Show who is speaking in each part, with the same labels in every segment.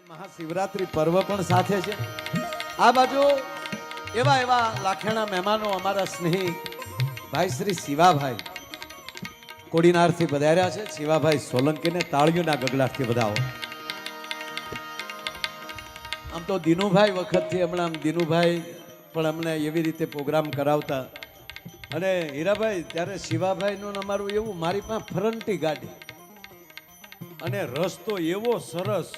Speaker 1: મહાશિવરાત્રી પર્વ પણ સાથે છે. આ બાજુ એવા એવા લાખેણા મહેમાનો અમારા સ્નેહી ભાઈ શ્રી શિવાભાઈ કોડીનારથી પધાર્યા છે. શિવાભાઈ સોલંકીને તાળીઓના ગગડાટથી વધાવો. આમ તો દિનુભાઈ વખતથી હમણાં દિનુભાઈ પણ અમને એવી રીતે પ્રોગ્રામ કરાવતા. અને હીરાભાઈ ત્યારે શિવાભાઈનું અમારું એવું, મારી પાસે ફરંટી ગાડી અને રસ્તો એવો સરસ,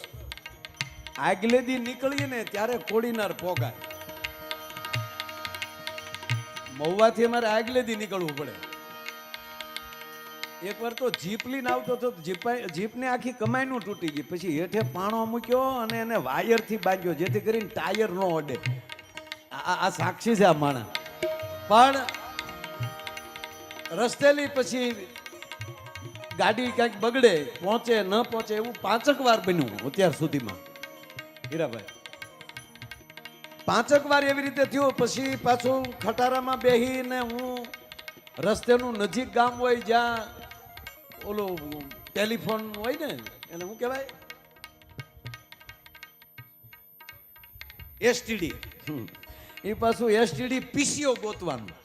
Speaker 1: આગલેદી નીકળીએ ને ત્યારે કોડીનાર પોગાય. મહુવાથી અમારે આગલેદી નીકળવું પડે. એકવાર તો જીપ લઈને આવતો હતો, જીપને આખી કમાઈનું તૂટી ગઈ. પછી હેઠે પાણો મૂક્યો અને એને વાયરથી બાંધ્યો જેથી કરીને ટાયર ન અડે. આ સાક્ષી છે આ માણસ. પણ રસ્તેલી પછી ગાડી ક્યાંક બગડે, પહોંચે ન પહોંચે એવું 5 વાર બન્યું અત્યાર સુધીમાં. હીરાભાઈ 5 વાર એવી રીતે થયું. પછી પાછું ખટારામાં બેહીને હું રસ્તેનું નજીક ગામ હોય જ્યાં ઓલો ટેલિફોન હોય ને, એને શું કહેવાય, એસટીડી, એ પાછું એસટીડી પીસીઓ ગોતવાનું,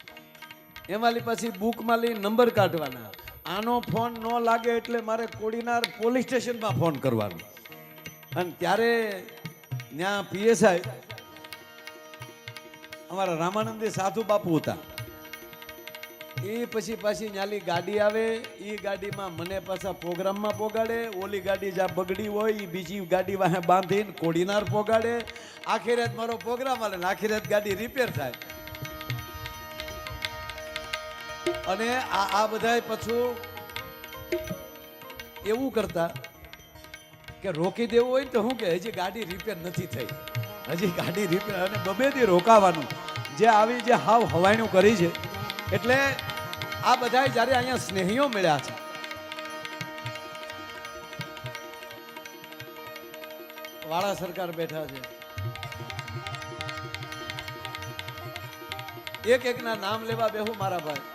Speaker 1: એમાંથી પછી બુકમાં લઈ નંબર કાઢવાના. આનો ફોન ન લાગે એટલે મારે કોડીનાર પોલીસ સ્ટેશનમાં ફોન કરવાનો. અને ત્યારે ત્યાં પીએસઆઈ અમારા રામાનંદી સાધુ બાપુ હતા. એ પછી પાછી ન્યાલી ગાડી આવે, એ ગાડીમાં મને પાછા પ્રોગ્રામમાં પોગાડે. ઓલી ગાડી જ્યાં બગડી હોય એ બીજી ગાડી વાહે બાંધીને કોડીનાર પોગાડે. આખી રાત મારો પ્રોગ્રામ હાલે ને આખી રાત ગાડી રિપેર થાય. અને આ બધા પાછું એવું કરતા કે રોકી દેવું હોય તો શું કે હજી ગાડી રિપેર નથી થઈ, હજી ગાડી રિપેર, અને બબેથી રોકાવાનું. જે આવી જે હાવ હવાયણું કરી છે. એટલે આ બધા જ્યારે અહીંયા સ્નેહીઓ મળ્યા છે, વાળા સરકાર બેઠા છે, એક એકના નામ લેવા બેહું મારા ભાઈ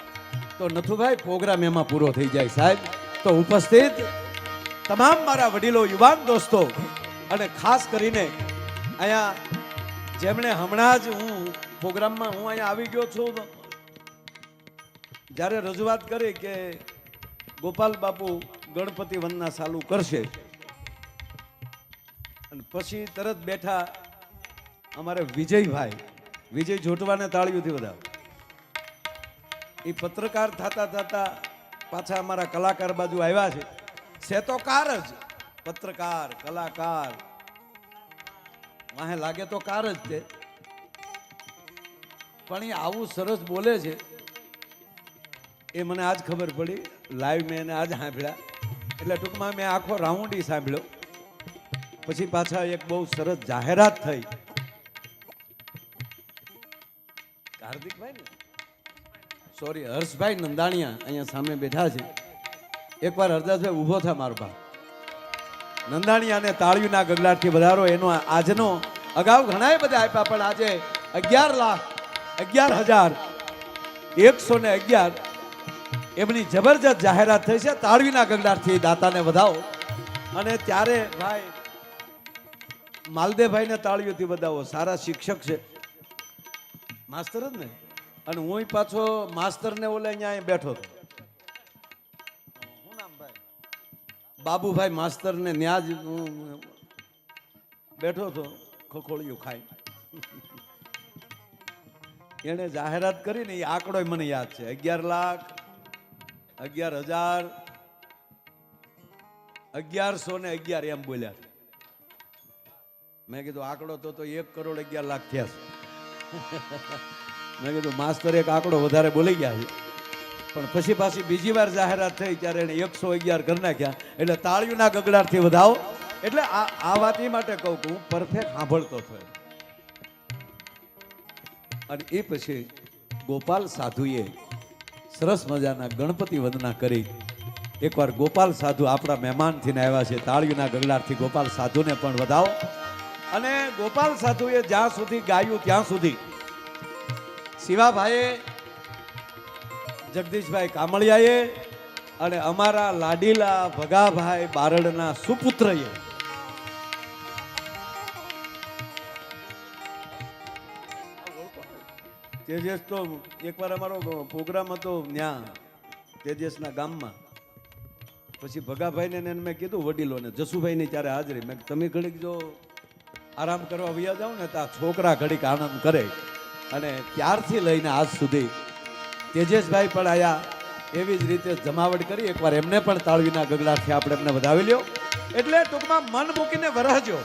Speaker 1: તો નથુભાઈ પ્રોગ્રામ એમાં પૂરો થઈ જાય. સાહેબ તો ઉપસ્થિત તમામ મારા વડીલો, યુવાન દોસ્તો, અને ખાસ કરીને અહીંયા જેમણે હમણાં જ હું પ્રોગ્રામમાં હું અહીંયા આવી ગયો છું, જ્યારે રજૂઆત કરી કે ગોપાલ બાપુ ગણપતિ વંદના ચાલુ કરશે, અને પછી તરત બેઠા અમારે વિજયભાઈ, વિજય જોટવાને તાળીઓથી વધાવો. એ પત્રકાર થતા થતા પાછા અમારા કલાકાર બાજુ આવ્યા છે. છે તો કાર જ, પત્રકાર કલાકાર વાહે લાગે તો કાર જ છે, પણ એ આવું સરસ બોલે છે એ મને આજ ખબર પડી. લાઈવ મેં એને આજ સાંભળ્યા. એટલે ટૂંકમાં મેં આખો રાઉન્ડ ઈ સાંભળ્યો. પછી પાછા એક બહુ સરસ જાહેરાત થઈ. હાર્દિકભાઈ ને સોરી હર્ષભાઈ નંદાણીયા અહીંયા સામે બેઠા છે. એકવાર હરદાસભાઈ ઊભો થા મારો બા. નંદાણીયાને તાળીઓના ગગડાટથી વધારો. એનો આજનો અગાઉ ઘણા બધા આપ્યા, પણ આજે 11,11,111 એમની જબરજસ્ત જાહેરાત થઈ છે. તાળીઓના ગગડાટથી દાતાને વધાવો. અને ત્યારે ભાઈ માલદેવભાઈને તાળીઓથી વધાવો. સારા શિક્ષક છે, માસ્તર જ ને. અને હું પાછો માસ્તરને ઓલે અહીંયા બેઠો હતો, શું નામ ભાઈ, બાબુભાઈ માસ્તરને ન્યા જ હું બેઠો હતો ખોખોળિયું ખાઈ. એને જાહેરાત કરીને એ આંકડો મને યાદ છે, 11,11,11,11 એમ બોલ્યા. મેં કીધું આંકડો તો 1,11,00,000 થયા છે. મેં કીધું માસ્તર એક આંકડો વધારે બોલી ગયા છે. પણ પછી પાછી બીજી વાર જાહેરાત થઈ ત્યારે એને 111 કરી નાખ્યા. એટલે તાળીઓના ગગડાટથી વધાવો. એટલે આ વાત એ માટે કહું કે હું પરફેક્ટ સાંભળતો થયો. અને એ પછી ગોપાલ સાધુએ સરસ મજાના ગણપતિ વંદના કરી. એકવાર ગોપાલ સાધુ આપણા મહેમાનથીને આવ્યા છે, તાળીઓના ગગડાટથી ગોપાલ સાધુને પણ વધાવો. અને ગોપાલ સાધુએ જ્યાં સુધી ગાયું ત્યાં સુધી શિવાભાઈએ, જગદીશભાઈ કામળિયાએ અને અમારા લાડીલા ભગાભાઈ બારડના સુપુત્રએ તેજસ તો એકવાર અમારો પ્રોગ્રામ હતો ત્યાં તેજસના ગામમાં. પછી ભગાભાઈને ને મેં કીધું વડીલોને, જસુભાઈની ત્યારે હાજરી, મેં તમે ઘડીક જો આરામ કરવા વયા જાઓ ને તો આ છોકરા ઘડીક આનંદ કરે. અને ત્યારથી લઈને આજ સુધી તેજસભાઈ પણ આયા, એવી જ રીતે જમાવટ કરી. એકવાર એમને પણ તાળવીના ગગડાથી આપણે એમને વધાવી લ્યો. એટલે ટૂંકમાં મન મૂકીને વરહજો.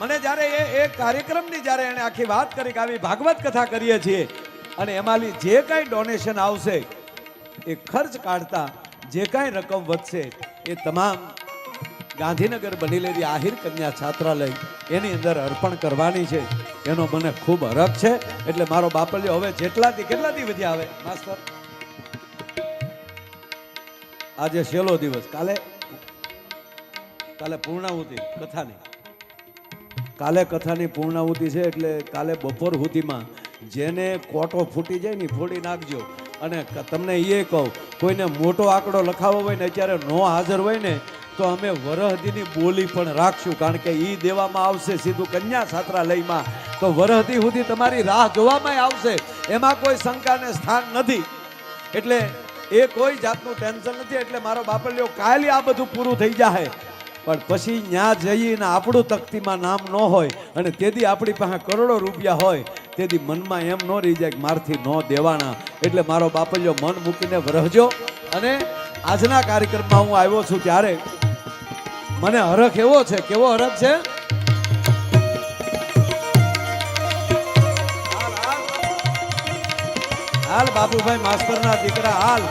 Speaker 1: મને જ્યારે એ કાર્યક્રમની જ્યારે એને આખી વાત કરી કે આવી ભાગવત કથા કરીએ છીએ અને એમાંથી જે કાંઈ ડોનેશન આવશે એ ખર્ચ કાઢતા જે કાંઈ રકમ વધશે એ તમામ ગાંધીનગર બનેલી આહિર કન્યા છાત્રાલય એની અંદર અર્પણ કરવાની છે. એનો મને ખૂબ હરખ છે. એટલે મારો બાપલ્યો હવે કેટલાથી વધ્યા આવે માસ્ટર? આજે છેલ્લો દિવસ, કાલે પૂર્ણાહુતિ કથાની, કાલે કથાની પૂર્ણાહુતિ છે. એટલે કાલે બપોર સુધીમાં જેને કોટો ફૂટી જાય ને ફોડી નાખજો. અને તમને એ કહું, કોઈને મોટો આંકડો લખાવો હોય ને અત્યારે નો હાજર હોય ને તો અમે વરહદીની બોલી પણ રાખશું, કારણ કે એ દેવામાં આવશે સીધું કન્યા છાત્રાલયમાં. તો વરહદી સુધી તમારી રાહ જોવામાં આવશે, એમાં કોઈ શંકાને સ્થાન નથી. એટલે એ કોઈ જાતનું ટેન્શન નથી. એટલે મારો બાપલ્યો કાલે આ બધું પૂરું થઈ જાય, પણ પછી ત્યાં જઈને આપણું તકતીમાં નામ ન હોય અને તેથી આપણી પાસે કરોડો રૂપિયા હોય, તેથી મનમાં એમ ન રહી જાય કે મારથી ન દેવાના. એટલે મારો બાપલ્યો મન મૂકીને વરહજો. અને આજના કાર્યક્રમમાં હું આવ્યો છું ત્યારે મને હરખ એવો છે. કેવો હરખ છે? હાલ બાબુભાઈ માસ્તરના દીકરા, હાલ.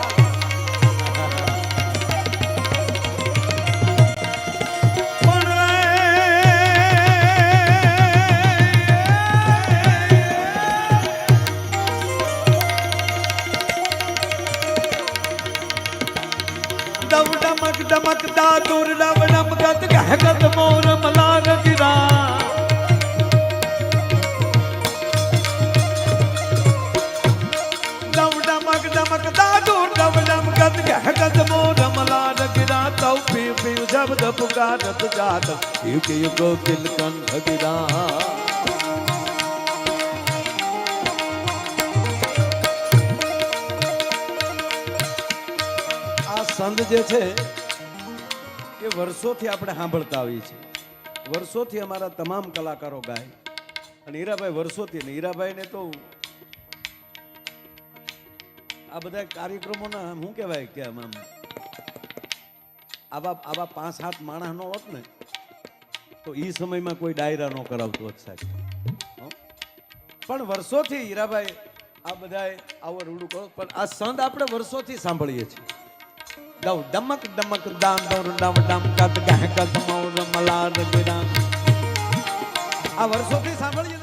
Speaker 1: ડમકદા દૂર ડમ ડમકત ગહકત મોર મલાર ગિરા. ડમકદા દૂર ડમ ડમકત ગહકત મોર મલાર ગિરા. તૌ પી પી શબ્દ પુકારત જાત યુગ યુગો દિલ કંઠ ગિરા. સંત જે છે એ વર્ષોથી આપણે સાંભળતા આવીએ છીએ, વર્ષોથી અમારા તમામ કલાકારો ગાય. અને હીરાભાઈ વર્ષોથી ને હીરાભાઈને તો આ બધા કાર્યક્રમોના શું કહેવાય કે આમ આવા 5-7 માણસ નો હોત ને તો એ સમયમાં કોઈ ડાયરા નો કરાવતું હોત સાહેબ. પણ વર્ષોથી હીરાભાઈ આ બધા આવો રૂડું કરો, પણ આ સંત આપણે વર્ષોથી સાંભળીએ છીએ. ડમક ડમક દામ ડમ ડમ કદ ગહ કદ મોર મલાર ગિરા. આ વર્ષોથી સાંભળીએ.